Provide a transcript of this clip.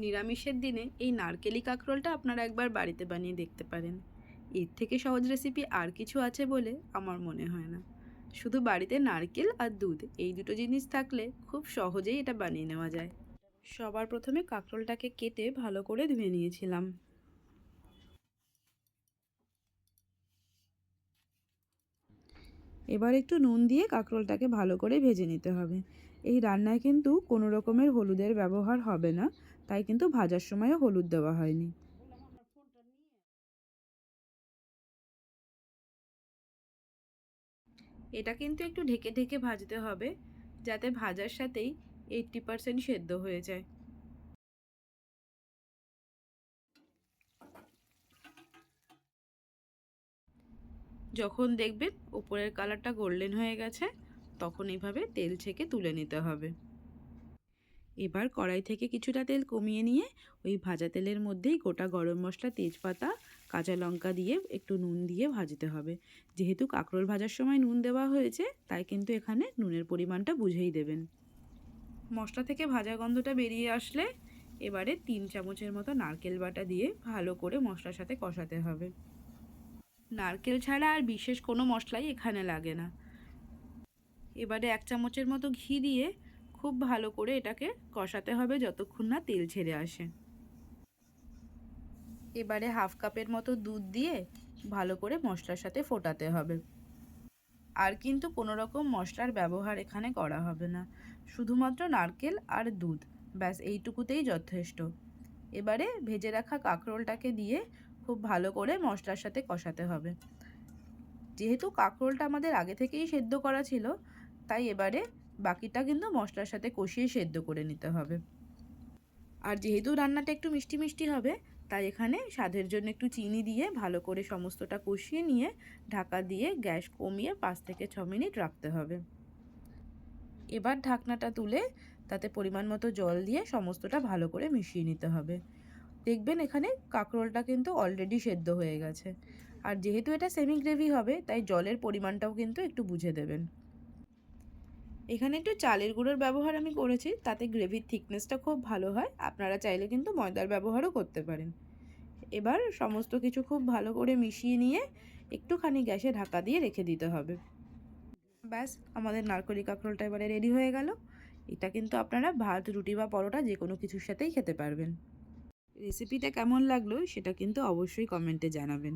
নিরামিষের দিনে এই নারকেলি কাঁকরোলটা আপনারা একবার বাড়িতে বানিয়ে দেখতে পারেন। এর থেকে সহজ রেসিপি আর কিছু আছে বলে আমার মনে হয় না। শুধু বাড়িতে নারকেল আর দুধ এই দুটো জিনিস থাকলে খুব সহজেই এটা বানিয়ে নেওয়া যায়। সবার প্রথমে কাঁকরোলটাকে কেটে ভালো করে ধুয়ে নিয়েছিলাম। এবার একটু নুন দিয়ে কাঁকরোলটাকে ভালো করে ভেজে নিতে হবে। এই রান্নায় কিন্তু কোনো রকমের হলুদের ব্যবহার হবে না, তাই কিন্তু ভাজার সময়ও হলুদ দেওয়া হয়নি। এটা কিন্তু একটু ঢেকে ঢেকে ভাজতে হবে, যাতে ভাজার সাথেই 80% সেদ্ধ হয়ে যায়। যখন দেখবেন উপরের কালারটা গোল্ডেন হয়ে গেছে, তখন এইভাবে তেল ছেঁকে তুলে নিতে হবে। এবার কড়াই থেকে কিছুটা তেল কমিয়ে নিয়ে ওই ভাজা তেলের মধ্যেই গোটা গরম মশলা, তেজপাতা, কাঁচা লঙ্কা দিয়ে একটু নুন দিয়ে ভাজতে হবে। যেহেতু কাঁকরোল ভাজার সময় নুন দেওয়া হয়েছে, তাই কিন্তু এখানে নুনের পরিমাণটা বুঝেই দেবেন। মশলা থেকে ভাজা গন্ধটা বেরিয়ে আসলে এবারে 3 চামচের মতো নারকেল বাটা দিয়ে ভালো করে মশলার সাথে কষাতে হবে। নারকেল ছাড়া আর বিশেষ কোনো মশলাই এখানে লাগে না। এবারে 1 চামচের মতো ঘি দিয়ে খুব ভালো করে এটাকে কষাতে হবে যতক্ষণ না তেল ছেড়ে আসে। এবারে 1/2 কাপের মতো দুধ দিয়ে ভালো করে মশলার সাথে ফোটাতে হবে। আর কিন্তু কোনো রকম মশলার ব্যবহার এখানে করা হবে না, শুধুমাত্র নারকেল আর দুধ, ব্যাস এইটুকুতেই যথেষ্ট। এবারে ভেজে রাখা কাঁকরোলটাকে দিয়ে খুব ভালো করে মশলার সাথে কষাতে হবে। যেহেতু কাঁকরোলটা আমাদের আগে থেকেই সেদ্ধ করা ছিল, তাই এবারে বাকিটা কিন্তু মশলার সাথে কষিয়ে সেদ্ধ করে নিতে হবে। আর যেহেতু রান্নাটা একটু মিষ্টি মিষ্টি হবে, তাই এখানে স্বাদের জন্য একটু চিনি দিয়ে ভালো করে সমস্তটা কষিয়ে নিয়ে ঢাকা দিয়ে গ্যাস কমিয়ে 5 থেকে 6 মিনিট রাখতে হবে। এবার ঢাকনাটা তুলে তাতে পরিমাণ মতো জল দিয়ে সমস্তটা ভালো করে মিশিয়ে নিতে হবে। দেখবেন এখানে কাঁকরোলটা কিন্তু অলরেডি সেদ্ধ হয়ে গেছে। আর যেহেতু এটা সেমি গ্রেভি হবে, তাই জলের পরিমাণটাও কিন্তু একটু বুঝে দেবেন। এখানে একটু চালের গুঁড়োর ব্যবহার আমি করেছি, তাতে গ্রেভির থিকনেসটা খুব ভালো হয়। আপনারা চাইলে কিন্তু ময়দার ব্যবহারও করতে পারেন। এবার সমস্ত কিছু খুব ভালো করে মিশিয়ে নিয়ে একটুখানি গ্যাসে ঢাকা দিয়ে রেখে দিতে হবে। ব্যাস, আমাদের নারকেলি কাঁকরোলটা এবারে রেডি হয়ে গেল। এটা কিন্তু আপনারা ভাত, রুটি বা পরোটা যে কোনো কিছুর সাথেই খেতে পারবেন। রেসিপিটা কেমন লাগলো সেটা কিন্তু অবশ্যই কমেন্টে জানাবেন।